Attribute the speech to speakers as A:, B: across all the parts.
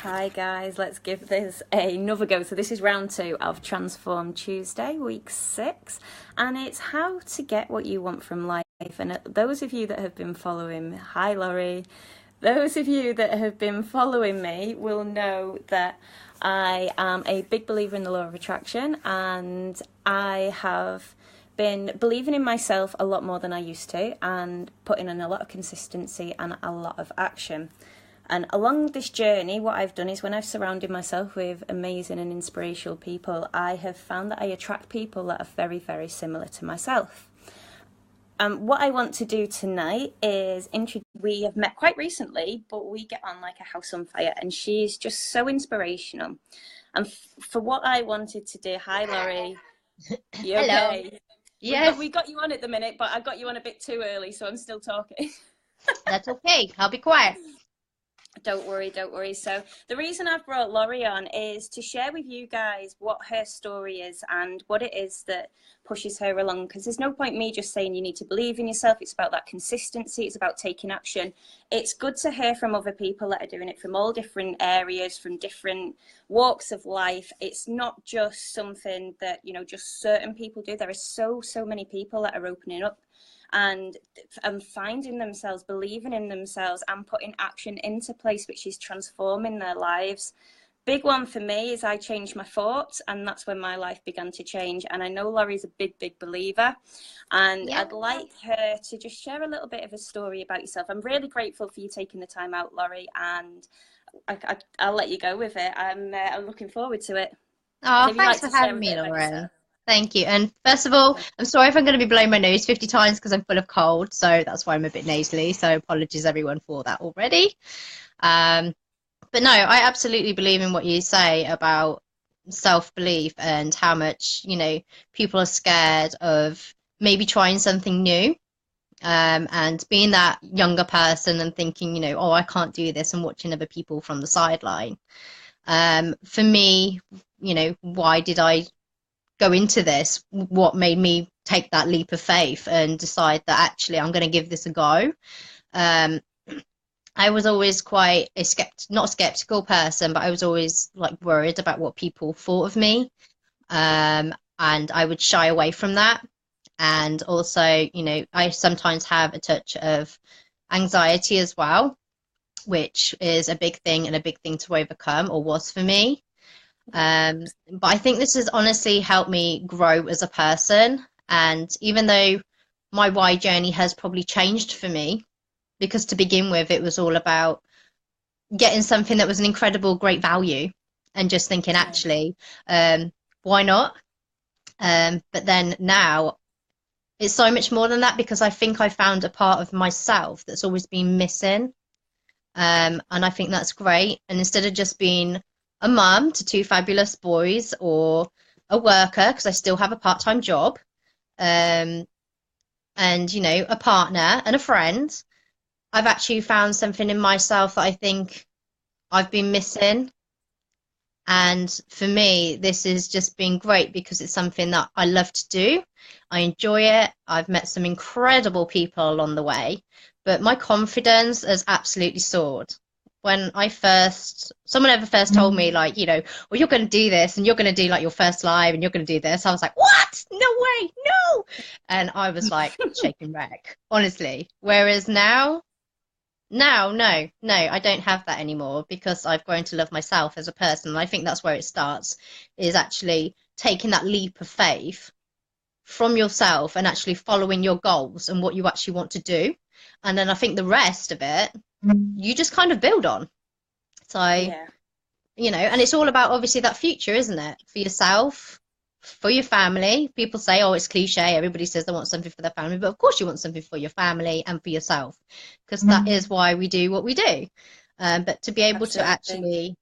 A: Hi guys, let's give this another go. So this is round 2 of Transform Tuesday, week 6, and it's how to get what you want from life. And those of you that have been following, hi Laurie, those of you that have been following me will know that I am a big believer in the law of attraction, and I have been believing in myself a lot more than I used to, and putting in a lot of consistency and a lot of action. And along this journey, what I've done is when I've surrounded myself with amazing and inspirational people, I have found that I attract people that are very, very similar to myself. What I want to do tonight is we have met quite recently, but we get on like a house on fire, and she's just so inspirational. And for what I wanted to do, hi Laurie, you
B: Hello.
A: okay?
B: Yes,
A: We got you on at the minute, but I got you on a bit too early, so I'm still talking.
B: that's okay. I'll be quiet.
A: Don't worry, don't worry. So, the reason I've brought Laurie on is to share with you guys what her story is and what it is that pushes her along. Because there's no point me just saying you need to believe in yourself. It's about that consistency, it's about taking action. It's good to hear from other people that are doing it from all different areas, from different walks of life. It's not just something that, just certain people do. There are so many people that are opening up and finding themselves, believing in themselves, and putting action into place, which is transforming their lives. Big one for me is I changed my thoughts, and that's when my life began to change. And I know Laurie's a big believer, and
B: Yeah.
A: I'd like her to just share a little bit of a story about yourself. I'm really grateful for you taking the time out, Laurie, and I'll let you go with it. I'm looking forward to it.
B: Oh,
A: So if you'd
B: thanks
A: like
B: for
A: to share
B: having
A: a
B: me,
A: bit about
B: Lauren.
A: yourself.
B: Thank you. And first of all, I'm sorry if I'm going to be blowing my nose 50 times because I'm full of cold, so that's why I'm a bit nasally. So apologies everyone for that already. Um, but no, I absolutely believe in what you say about self-belief and how much, people are scared of maybe trying something new. And being that younger person and thinking, oh, I can't do this, and watching other people from the sideline. For me, why did I go into this? What made me take that leap of faith and decide that actually I'm going to give this a go? Um, I was always quite not a skeptical person, but I was always like worried about what people thought of me. And I would shy away from that. And also, I sometimes have a touch of anxiety as well, which is a big thing and a big thing to overcome, or was for me.
A: Yeah.
B: But I think this has honestly helped me grow as a person. And even though my why journey has probably changed for me, because to begin with, it was all about getting something that was an incredible, great value and just thinking,
A: Yeah.
B: actually, why not? But then now it's so much more than that because I think I found a part of myself that's always been missing. And I think that's great. And instead of just being a mum to two fabulous boys or a worker, because I still have a part-time job, um, and a partner and a friend, I've actually found something in myself that I think I've been missing. And for me, this has just been great because it's something that I love to do. I enjoy it. I've met some incredible people along the way, but my confidence has absolutely soared. When someone ever first told me, like, well, you're going to do this and you're going to do like your first live and you're going to do this, I was like, what? No way, no. And I was like shaking wreck, honestly. Whereas no, I don't have that anymore because I've grown to love myself as a person. And I think that's where it starts, is actually taking that leap of faith from yourself and actually following your goals and what you actually want to do. And then I think the rest of it, you just kind of build on. So,
A: Yeah.
B: and it's all about obviously that future, isn't it? For yourself, for your family. People say, oh, it's cliche. Everybody says they want something for their family, but of course you want something for your family and for yourself, because that is why we do what we do. But to be able to
A: Absolutely.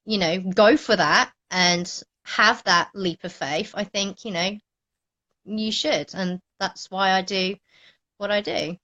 B: actually, go for that and have that leap of faith, I think, you should. And that's why I do what I do.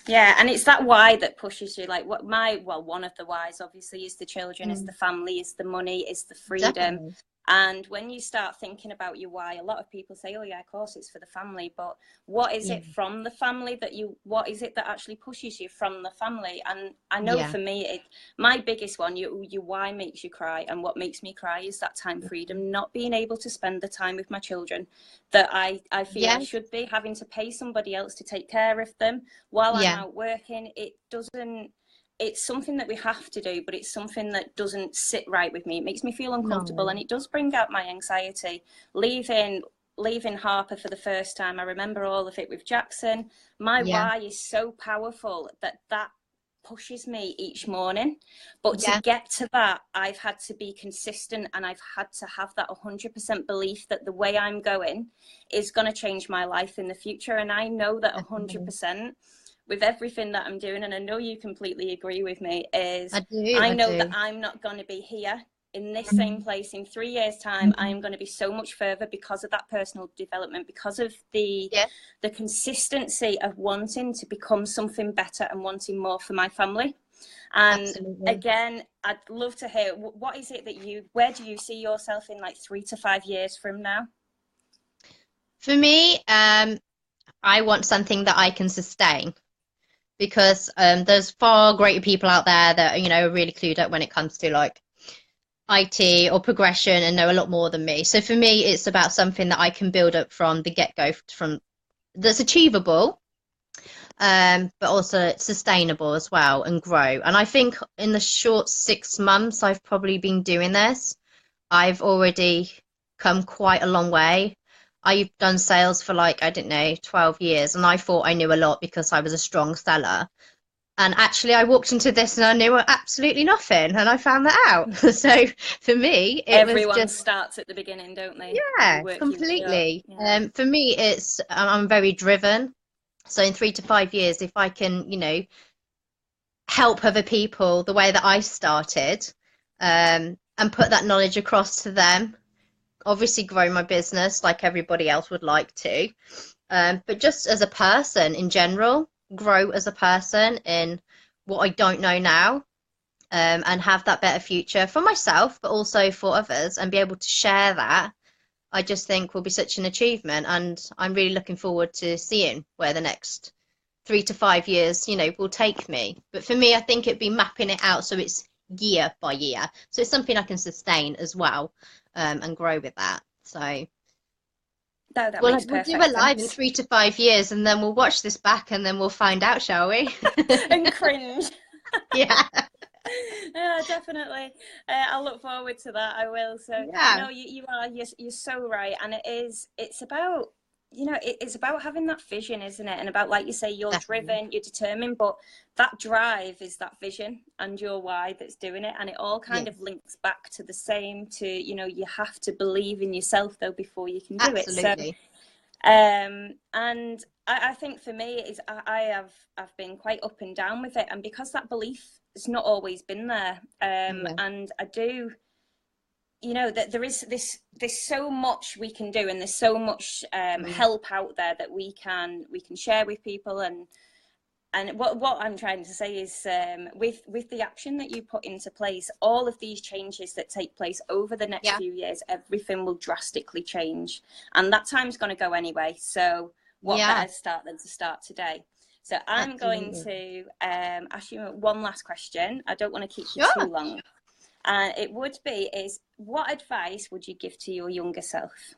A: Yeah, and it's that why that pushes you. Like one of the whys obviously is the children, is
B: Mm,
A: the family, is the money, is the freedom.
B: definitely.
A: And when you start thinking about your why, a lot of people say, oh yeah, of course it's for the family, but what is
B: Yeah.
A: it from the family what is it that actually pushes you from the family? And I know
B: Yeah.
A: for me, my biggest one, your why makes you cry, and what makes me cry is that time freedom, not being able to spend the time with my children that I feel I
B: Yeah.
A: should be, having to pay somebody else to take care of them while I'm
B: Yeah.
A: out working. It's something that we have to do, but it's something that doesn't sit right with me. It makes me feel uncomfortable,
B: No.
A: and it does bring out my anxiety. Leaving Harper for the first time, I remember all of it with Jackson. My
B: Yeah.
A: why is so powerful that pushes me each morning. But to
B: Yeah.
A: get to that, I've had to be consistent, and I've had to have that 100% belief that the way I'm going is going to change my life in the future. And I know that
B: Definitely.
A: 100% with everything that I'm doing, and I know you completely agree with me, is
B: I do.
A: I
B: I
A: know that
B: do.
A: I'm not going to be here in this same
B: Mhm.
A: place in 3 years' time. I am going to be so much further because of that personal development, because of
B: Yeah.
A: the consistency of wanting to become something better and wanting more for my family. And
B: Absolutely.
A: again, I'd love to hear, what is it that where do you see yourself in like 3 to 5 years from now?
B: For me, I want something that I can sustain, because there's far greater people out there that, are really clued up when it comes to like IT or progression and know a lot more than me. So for me, it's about something that I can build up from the get-go, from that's achievable, but also sustainable as well, and grow. And I think in the short 6 months I've probably been doing this, I've already come quite a long way. I've done sales for like, I don't know, 12 years, and I thought I knew a lot because I was a strong seller. And actually, I walked into this and I knew absolutely nothing, and I found that out. So for me, it was
A: Everyone
B: just,
A: starts at the beginning, don't they? And you
B: yeah,
A: work your way up.
B: completely.
A: Yeah.
B: For me, it's, I'm very driven. So in 3 to 5 years, if I can, help other people the way that I started, and put that knowledge across to them, obviously grow my business like everybody else would like to, but just as a person in general, grow as a person in what I don't know now, and have that better future for myself, but also for others, and be able to share that, I just think will be such an achievement. And I'm really looking forward to seeing where the next 3 to 5 years, will take me. But for me, I think it'd be mapping it out so it's year by year. So it's something I can sustain as well, and grow with that. So
A: That
B: we'll
A: makes
B: we'll do
A: perfect
B: a live in
A: sense.
B: 3 to 5 years, and then we'll watch this back, and then we'll find out, shall we?
A: And cringe.
B: Yeah.
A: Yeah, definitely. I look forward to that. I will. So
B: Yeah.
A: no, you're so right, and it's about, it's about having that vision, isn't it? And about, like you say, you're
B: Definitely.
A: driven, you're determined, but that drive is that vision and your why that's doing it, and it all kind of
B: Yes.
A: links back to the same. To you have to believe in yourself though before you can do it. So
B: Absolutely.
A: and I think for me is I've been quite up and down with it, and because that belief has not always been there,
B: Yeah.
A: and I do, that there is there's so much we can do, and there's so much
B: Mm.
A: help out there that we can share with people. And what I'm trying to say is, with the action that you put into place, all of these changes that take place over the next
B: Yeah.
A: few years, everything will drastically change, and that time's going to go anyway. So what
B: Yeah.
A: better start than to start today? So I'm going
B: Absolutely.
A: to ask you one last question. I don't want to keep you too
B: Sure.
A: long, and it would be is what advice would you give to your younger self?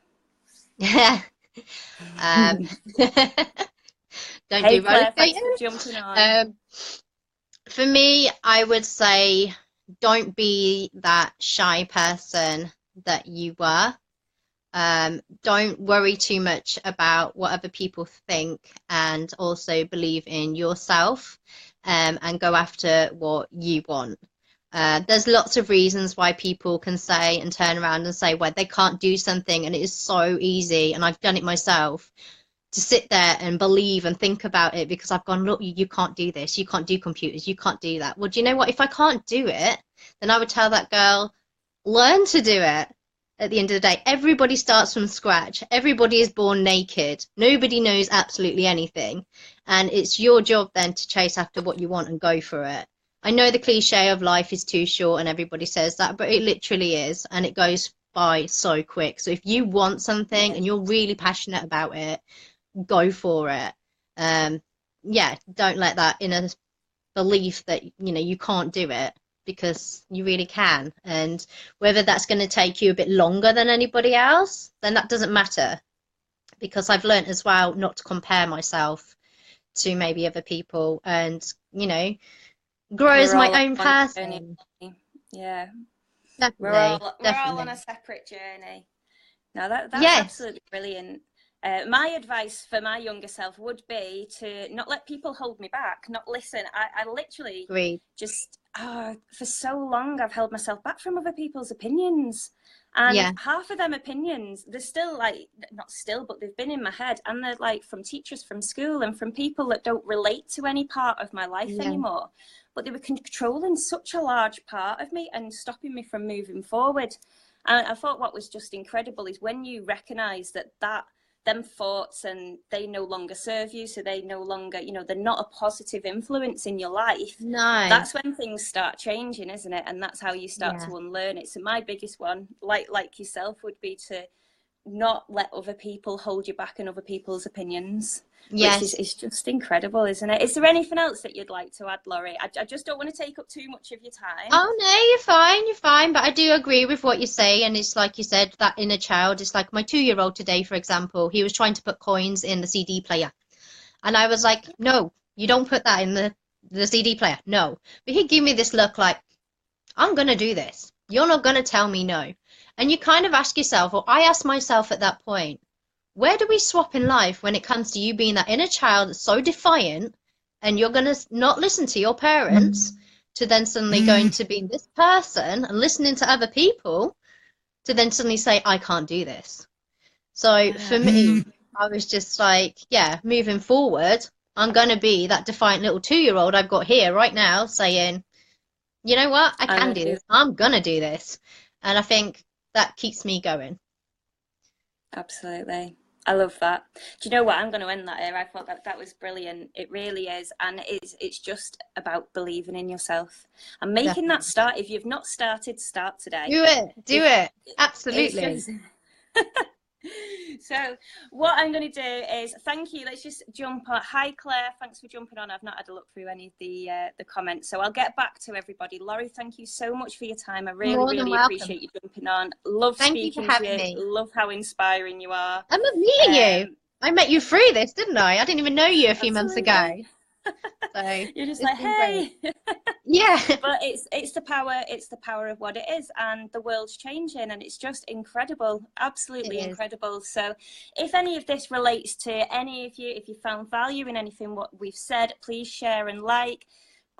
B: um, don't
A: Hey
B: do roller
A: Claire, thanks for
B: skating.
A: jumping on.
B: Um, for me, I would say don't be that shy person that you were. Don't worry too much about what other people think, and also believe in yourself, and go after what you want. There's lots of reasons why people can say and turn around and say why they can't do something, and it is so easy, and I've done it myself, to sit there and believe and think about it, because I've gone, look, you can't do this, you can't do computers, you can't do that. Well, do you know what? If I can't do it, then I would tell that girl, learn to do it. At the end of the day, everybody starts from scratch. Everybody is born naked. Nobody knows absolutely anything. And it's your job then to chase after what you want and go for it. I know the cliche of life is too short and everybody says that, but it literally is. And it goes by so quick. So if you want something
A: Yeah.
B: and you're really passionate about it, go for it. Yeah, don't let that inner belief that you can't do it, because you really can. And whether that's going to take you a bit longer than anybody else, then that doesn't matter, because I've learned as well not to compare myself to maybe other people, and grow as
A: We're
B: my
A: all
B: own
A: on a journey.
B: person.
A: Yeah.
B: Definitely,
A: We're all on a
B: definitely.
A: separate journey. No, that's
B: Yes,
A: absolutely brilliant. My advice for my younger self would be to not let people hold me back, not listen. I literally
B: agreed.
A: just, for so long, I've held myself back from other people's opinions. And
B: Yeah,
A: half of them opinions, they're still like, not still, but they've been in my head. And they're like from teachers from school and from people that don't relate to any part of my life
B: yeah,
A: anymore. But they were controlling such a large part of me and stopping me from moving forward. And I thought what was just incredible is when you recognize that them thoughts and they no longer serve you, so they no longer, they're not a positive influence in your life.
B: no,
A: That's when things start changing, isn't it? And that's how you start
B: yeah,
A: to unlearn it. So my biggest one, like yourself, would be to not let other people hold you back and other people's opinions, which
B: yes.
A: is just incredible, isn't it? Is there anything else that you'd like to add, Laurie? I just don't want to take up too much of your time.
B: Oh no, you're fine, you're fine. But I do agree with what you say, and it's like you said, that inner child. It's like my 2-year-old today, for example. He was trying to put coins in the CD player, and I was like, "No, you don't put that in the CD player. No." But he gave me this look like, "I'm gonna do this. You're not gonna tell me no." And you kind of ask yourself, or I asked myself at that point, where do we swap in life when it comes to you being that inner child that's so defiant, and you're going to not listen to your parents, to then suddenly going to be this person and listening to other people, to then suddenly say, I can't do this. So for
A: Yeah,
B: me, I was just like, yeah, moving forward, I'm going to be that defiant little 2-year-old I've got here right now saying, you know what, I
A: I'm
B: can
A: gonna
B: do
A: do.
B: this. I'm going to do this. And I think that keeps me going.
A: Absolutely. I love that. Do you know what? I'm going to end that here. I thought that was brilliant. It really is. And it's just about believing in yourself and making that
B: Definitely.
A: start. If you've not started, start today.
B: Do it. Do
A: If
B: it.
A: it's
B: Absolutely.
A: just so what I'm going to do is thank you. Let's just jump on. Hi Claire, thanks for jumping on. I've not had a look through any of the comments, so I'll get back to everybody. Laurie, thank you so much for your time. I really
B: More than
A: really
B: welcome.
A: appreciate you jumping on. Love
B: Thank you for
A: speaking to
B: having
A: you.
B: me.
A: Love how inspiring you are.
B: I'm not meeting you.
A: Um,
B: I met you through this, didn't I? I didn't even know you a few months
A: absolutely.
B: ago. So
A: You're just
B: it's
A: like,
B: been great.
A: hey.
B: Yeah,
A: But it's the power of what it is, and the world's changing, and it's just incredible,
B: it
A: absolutely
B: is.
A: incredible. So if any of this relates to any of you, if you found value in anything what we've said, please share and like,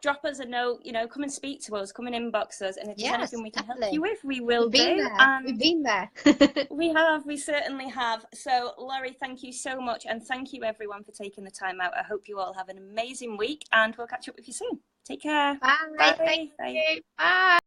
A: drop us a note, come and speak to us, come and inbox us, and if there's anything
B: Yes,
A: we can help you
B: definitely.
A: with, we will
B: We've been
A: do.
B: there. We've
A: And
B: been there.
A: we certainly have. So Laurie, thank you so much, and thank you everyone for taking the time out. I hope you all have an amazing week, and we'll catch up with you soon. Take care.
B: Bye. Thank
A: Bye. Bye.
B: you. Bye.